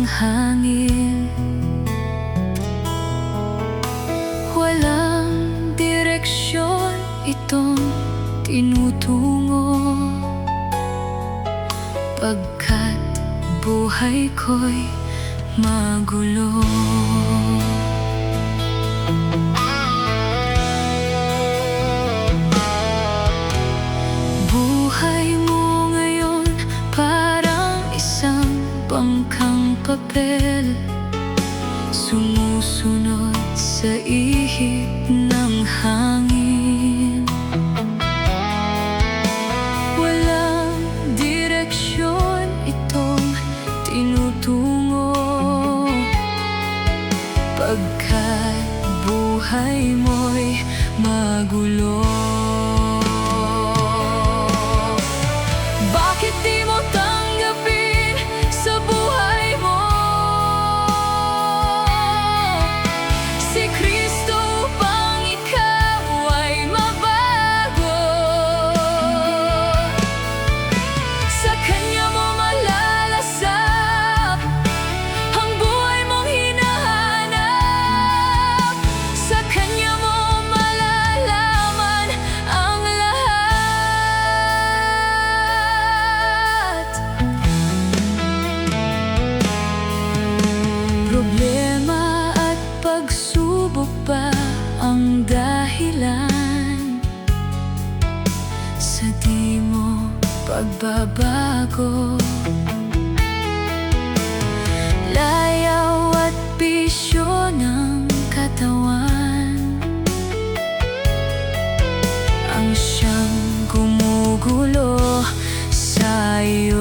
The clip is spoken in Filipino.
hangin. Walang direksyon itong tinutungo, pagkat buhay ko'y magulo. Buhay mo ngayon parang isang bangkang papel, sumusunod sa ihip ng hangin. Walang direksyon itong tinutungo, pagkat buhay mo'y magulo. Bakit di mo tanggapin sa buhay mo si Kristo upang ikaw ay mabago? Sa Kanya mo malalasap ang buhay mong hinahanap. Sa Kanya mo malalaman ang lahat. Problema at pagsubok ba ang dahilan sa di mo pagbabago? Layaw at bisyo ng katawan ang siyang gumugulo sa'yo.